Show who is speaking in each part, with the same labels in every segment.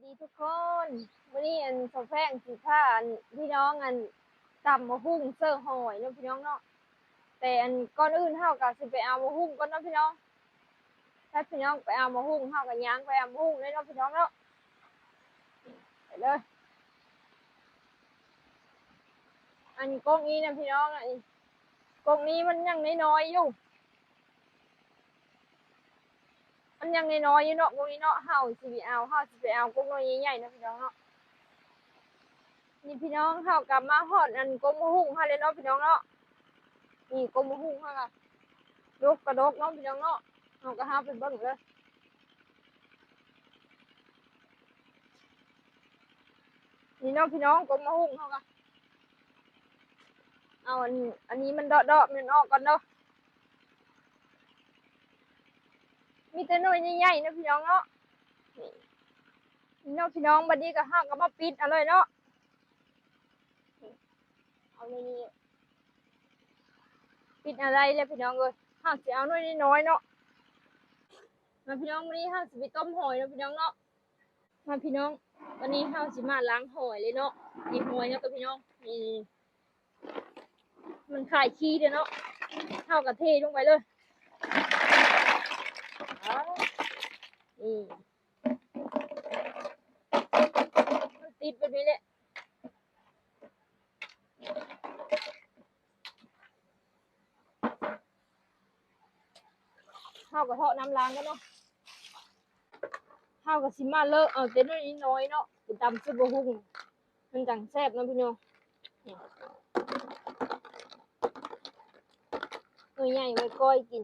Speaker 1: ดีทุกคนวันนี้สาวแพงสิพาพี่น้องตำมะฮุ่งเสิร์ฟหอยเนาะพี่น้องเนาะแต่ก่อนอื่นเฮาก็สิไปเอามะฮุ่งก่อนเนาะพี่น้องถ้าพี่น้องไปเอามะฮุ่งเฮาก็ย่างไปเอามะฮุ่งเลยเนาะพี่น้องเนาะไปเลยกงนี้นะพี่น้องกงนี้มันยังน้อยๆอยู่มันยังน้อยๆอยู่เนาะกงนี้เนาะเฮาสิไปเอากงน้อยใหญ่ๆนะพี่น้องเนาะนี่พี่น้องเฮากลับมาฮอดกงมะฮุ่งเฮาเลยเนาะพี่น้องเนาะนี่กงมะฮุ่งเฮาก็ดกกระดกเนาะพี่น้องเนาะเฮาก็หาไปเบิ่งเลยนี่เนาะพี่น้องกงมะฮุ่งเฮาก็เอาอันนี้มันเดาะมันออกก่อนเนาะมีแต่หน่วยใหญ่ๆนะพี่น้องเนาะนี่เนาะพี่น้องบัดนี้ก็ห้าก็มาปิดเอาเลยเนาะเอาในนี้ปิดอะไรเลยพี่น้องเลยห้าสิเอาหน่วยน้อยๆเนาะมาพี่น้องวันนี้ห้าสิไปต้มหอยเนาะพี่น้องเนาะมาพี่น้องวันนี้ห้าสิมาล้างหอยเลยเนาะนี่หอยเนาะตัวพี่น้องนี่มันขายขี้เนาะเท่ากับเทลงไปเลยนี่มันติดไปนี่แหละเท่ากับเทาะน้ำล้างกันเนาะเท่ากับสิมาเลอะเอาแต่น้อยเนาะไปตำซุปบะฮุ่งมันจังแซ่บนะพี่น้องตัวใหญ่ไว้ก้อยกิน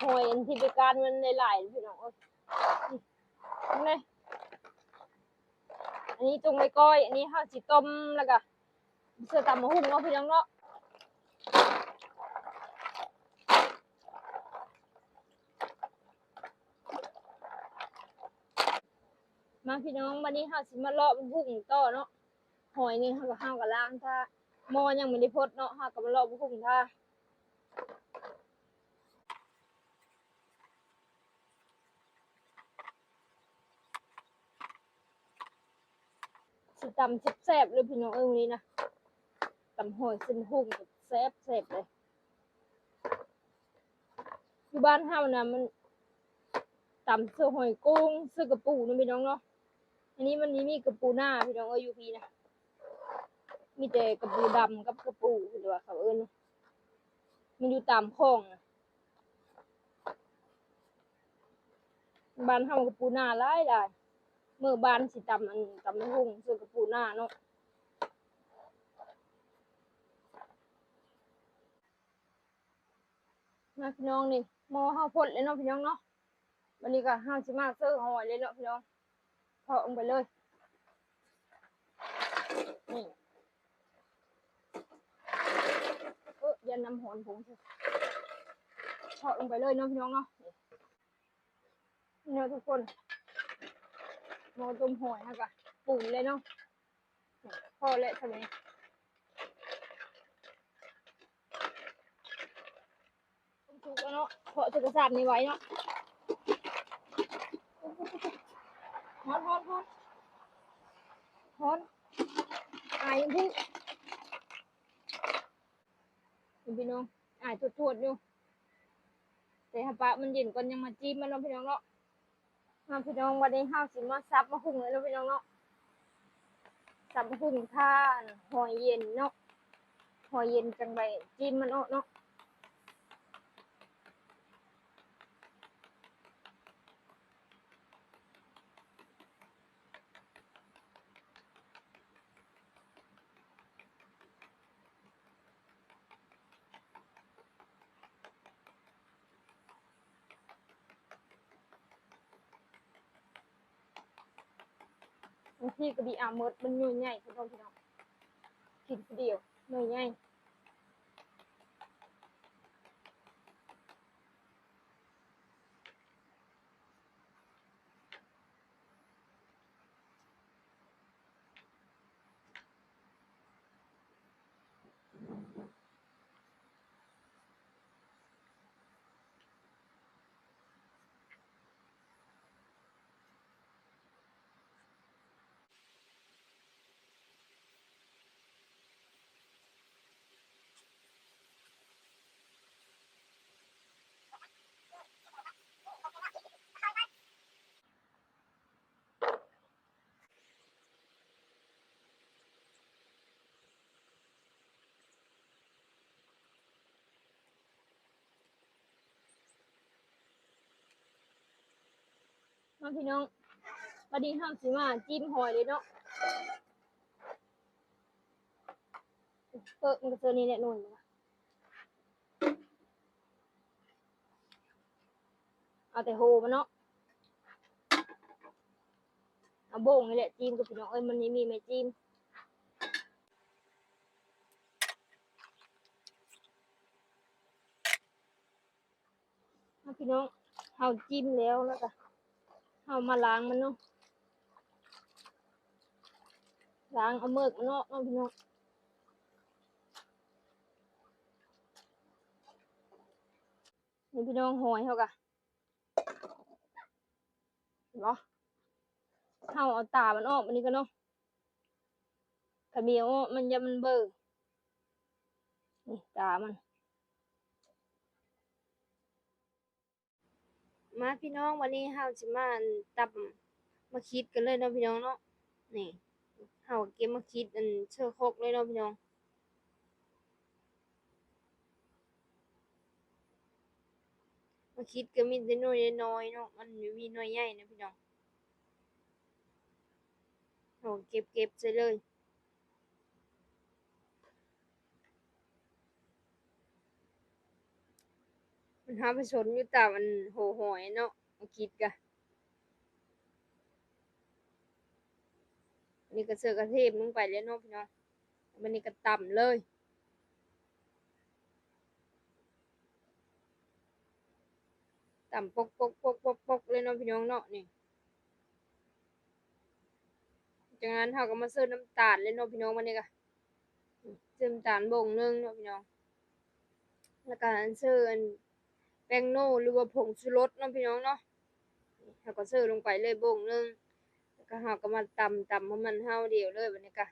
Speaker 1: หอยที่ไปการมันหลายๆพี่น้องนี่อันนี้จงไว้ก้อยอันนี้ข้าวจีต้มแล้วก็เสื้อตำมะฮุ่งเนาะพี่น้องเนาะมาพี่น้องวันนี้ข้าวสิมาเลาะมะฮุ่งต่อเนาะหอยนี่ข้าวกับล้างถ้ามอยังไม่ได้พดเนาะข้าวกับมาเลาะมะฮุ่งท่าสิตำแซ่บๆเลยพี่น้องวันนี้นะตำหอยเส้นหุ่งแซ่บเลยอยู่บ้านเฮานะมันตำเสื้อหอยกุ้งเสื้อกระปูนะพี่น้องเนาะอันนี้มันมีกระปูหน้าพี่น้องอยู่พี่นะมีแต่กระปูดำกับกระปูหรือว่าเขามันอยู่ตามคลองบ้านเฮากระปูหน้าหลายเมื่อบ้านสิตำตำหุ่งเสื้อกระปูหน้าเนาะมาพี่น้องนี่หม้อข้าวพดเลยเนาะพี่น้องเนาะวันนี้ก็ห้าสิมาเสื้อหอยเลยเนาะพี่น้องทอดลงไปเลยนี่ยันน้ำหอนผงทอดลงไปเลยเนาะพี่น้องเนาะเนี่ยทุกคนหม้อต้มหอยนะคะปุ่นเลยเนาะพอแล้วทำไมถูกแล้วเนาะเพาะจะกระสับนี้ไว้เนาะฮอนอายยังพี่น้องอายทวดอยู่แต่ถ้าปะมันเย็นก่อนยังมาจิ้มมันเนาะพี่น้องเนาะมาพี่น้องวันนี้ห้าสิมาซับมาหุ่งเลยเนาะพี่น้องเนาะซับมาหุ่งท่าหอยเย็นเนาะหอยเย็นจังใบจิ้มมันเนาะ างทีก็ดีหมดมันหน่วยใหญ่พี่น้องกินผู้เดียวหน่วยใหญ่มาพี่น้องบัดนี้เฮาสิมาจิ้มหอยเลยเนาะมันก็เจอนี่แหละนู่นเอาแต่โหมันเนาะเอาโบ่งนี่แหละจิ้มกับพี่น้องมันนี่มีไม่จิ้มพี่น้องเฮาจิ้มแล้วก็เฮามาล้างมันเนาะล้างเอาเมือกมันเนาะพี่น้องนี่พี่น้องหอยเฮากะเห็นบ่เฮาเอาตามันออกมันนี่ก็เนาะกระเบียวมันจะมันเบิ่งนี่ตามันมาพี่น้องวันนี้เฮาสิมาตับมาคิดกันเลยเนาะพี่น้องเนาะนี่เฮาเก็บมาคิดเชื่อคกเลยเนาะพี่น้องมาคิดก็มีแต่น้อยน้อยเนาะมันมีน้อยใหญ่นะพี่น้องเฮาเก็บใส่เลยมันหาไปสนอยู่ตามันโหหอยเนาะมาคิดกะนี่ก็เสือกระเทศลงไปแล้วเนาะพี่น้องมันนี่ก็ต่ำเลยต่ำปกเลยเนาะพี่น้องเนาะนี่จากนั้นเราก็มาเสิร์ฟน้ำตาลเลยเนาะพี่น้องมันนี่ก็เสิร์ฟน้ำตาลบ่งนึงเนาะพี่น้องแล้วก็เสิร์ฟแป้งโน่หรือว่าผงชูรสเนาะพี่น้องเนาะเราก็เสิร์ฟลงไปเลยบ่งนึงแล้วก็เราก็มาตำให้มันเฮาเดียวเลยบัดนี้ก็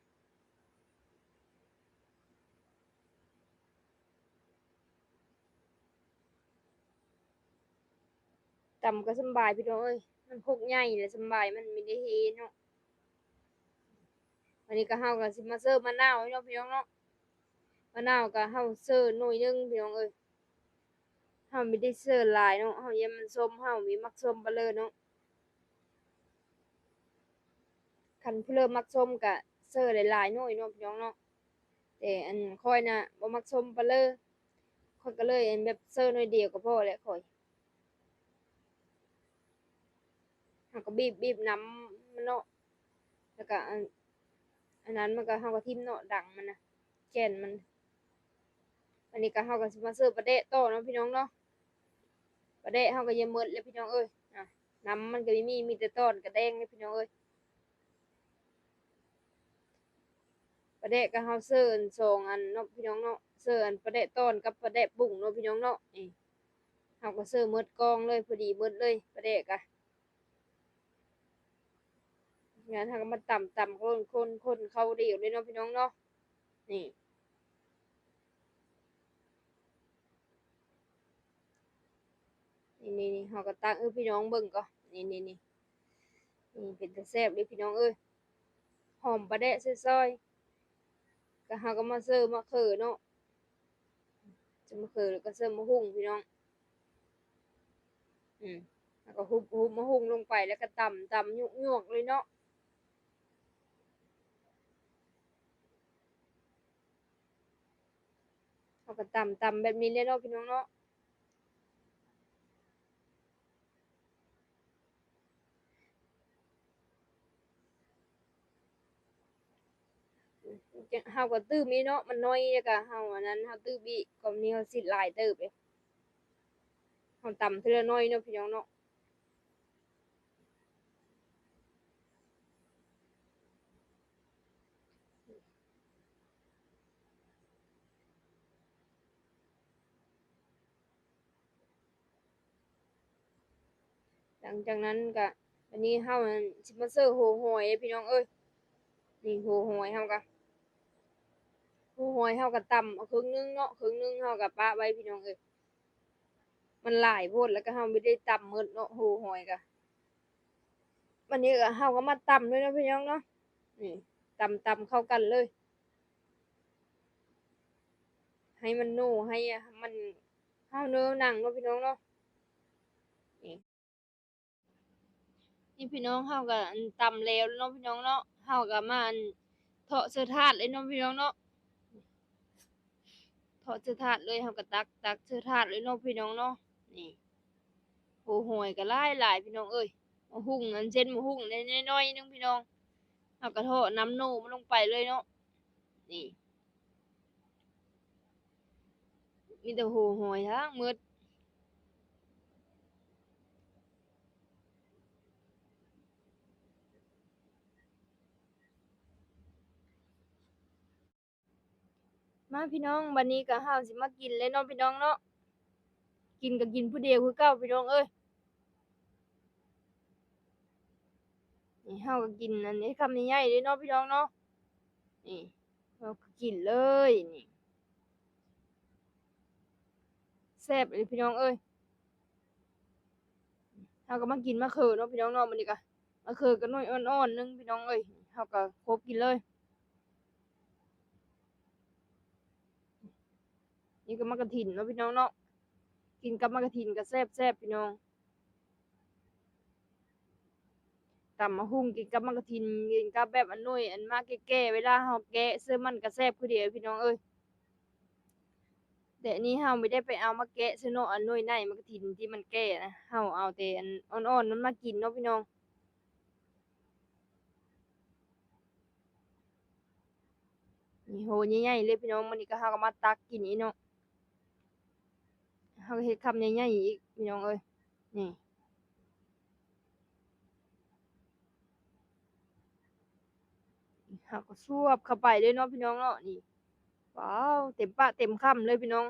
Speaker 1: ตำก็สบายพี่น้องมันพกใหญ่เลยสบายมันไม่ได้เฮเนาะอันนี้ก็เฮาก็สิมาเสิร์ฟมะนาวเนาะพี่น้องเนาะมะนาวก็เฮาเสิร์ฟหน่อยนึงพี่น้องเฮาไม่ได้เสิร์ฟหลายเนาะเฮายังมันส้มเฮามีมักส้มไปเลยเนาะคันผู้เริ่มมักส้มก็เสิร์ฟหลายๆหน่อยเนาะพี่น้องเนาะแต่ค่อยน่ะบ่มักส้มไปเลยค่อยก็เลยแบบเสิร์ฟหน่อยเดียวก็พอแล้วค่อยเฮาก็บีบน้ำมันเนาะแล้วก็อันนั้นมันก็เฮาก็ทิ่มเนาะดังมันน่ะแก่นมันอันนี้ก็เฮาก็สิมาเสิร์ฟปลาแดะต่อเนาะพี่น้องเนาะปลาแดะเฮาก็ยังหมดแล้วพี่น้องน้ำมันก็มีแต่ตอนกระแดงเลยพี่น้องปลาแดะก็เฮาเสิร์ฟ2อันเนาะพี่น้องเนาะเสิร์ฟปลาแดะตอนกับปลาแดะบุ้งเนาะพี่น้องเนาะนี่เฮาก็เสิร์ฟหมดกองเลยพอดีหมดเลยปลาแดะก็งั้นเฮาก็มาตำคนเข้าเดียวเลยเนาะพี่น้องเนาะนี่นี่เฮาก็ตักพี่น้องเบิ่งก่อนนี่เป็นตาแซ่บเลยพี่น้องหอมปลาแดะซอยๆก็เฮาก็มาเสิร์ฟมะเขือเนาะจะมะเขือแล้วก็เสิร์ฟมะฮุ่งพี่น้องแล้วก็หุบมะฮุ่งลงไปแล้วก็ตำยวกเลยเนาะเอาก็ตำแบบนี้เลยเนาะพี่น้องเนาะ จังเฮาก็ตื้มอีเนาะมันน้อยแล้วก็เฮาอันนั้นเฮาตื้มอีกก็นี้เฮาสิหลายเติบเลยเฮาตำเทื่อละน้อยเนาะพี่น้องเนาะหลังจากนั้นก็อันนี้เฮานั้นสิมาเสิร์ฟโหหอยพี่น้องเอ้ยนี่โหหอยเฮาก็โหหอยเฮาก็ตำเอาครึ่งหนึงเนาะครึ่งหนึงเฮาก็ปะไว้พี่น้องเอ้ยมันหลายโพดแล้วก็เฮาไม่ได้ตำหมดเนาะโหหอยก็วันนี้ก็เฮาก็มาตำด้วยเนาะพี่น้องเนาะนี่ตำเข้ากันเลยให้มันนูให้มันเฮาเนื้อหนังเนาะพี่น้องเนาะนี่ นี่พี่น้องเฮาก็อันตำแล้วเนาะพี่น้องเนาะเฮาก็มาอันเทาะเสื้อถาดเลยเนาะพี่น้องเนาะเทาะเสื้อถาดเลยเฮาก็ตักเสื้อถาดเลยเนาะพี่น้องเนาะนี่โอ้โหยก็หลายพี่น้องเอ้ยมะฮุ่งอันเช่นมะฮุ่งน้อยๆนึงพี่น้องเฮาก็เทาะน้ำนูมันลงไปเลยเนาะนี่มีแต่โหหอยทั้งหมดมาพี่น้องบัดนี้ก็เฮาสิมากินเลยเนาะพี่น้องเนาะกินก็กินผู้เดียวคือเก่าพี่น้องเอ้ยนี่เฮาก็กินอันนี้คำใหญ่ๆเลยเนาะพี่น้องเนาะนี่เราก็กินเลยนี่ แซ่บเลยพี่น้องเอ้ยเฮาก็มากินมะเขือเนาะพี่น้องเนาะมื้อนี้ก็มะเขือก็น้อยอ่อนๆหนึงพี่น้องเอ้ยเฮาก็ครบกินเลยนี่ก็มะกะถินเนาะพี่น้องเนาะกินกับมะกะถินก็แซ่บๆพี่น้องตำมะฮุ่งกินกับมะกะถินกินกับแบบอันน้อยอันมาแก่ๆเวลาเฮาแกะเสื้อมันก็แซ่บคือเดียวพี่น้องเอ้ยแต่อันนี้เฮาไม่ได้ไปเอามาแกะซื้อเนาะอันน้อยในมะกะถินที่มันแก่นะเฮาเอาแต่อันอ่อนๆมันมากินเนาะพี่น้องนี่โหใหญ่ๆเลยพี่น้องมื้อนี้ก็เฮาก็มาตักกินอีเนาะเฮาก็เฮ็ดคำใหญ่ๆอีกพี่น้องเอ้ยนี่ เราก็ซวบเข้าไปเลยเนาะพี่น้องเนาะนี่ว้าวเต็มปากเต็มคำเลยพี่น้อง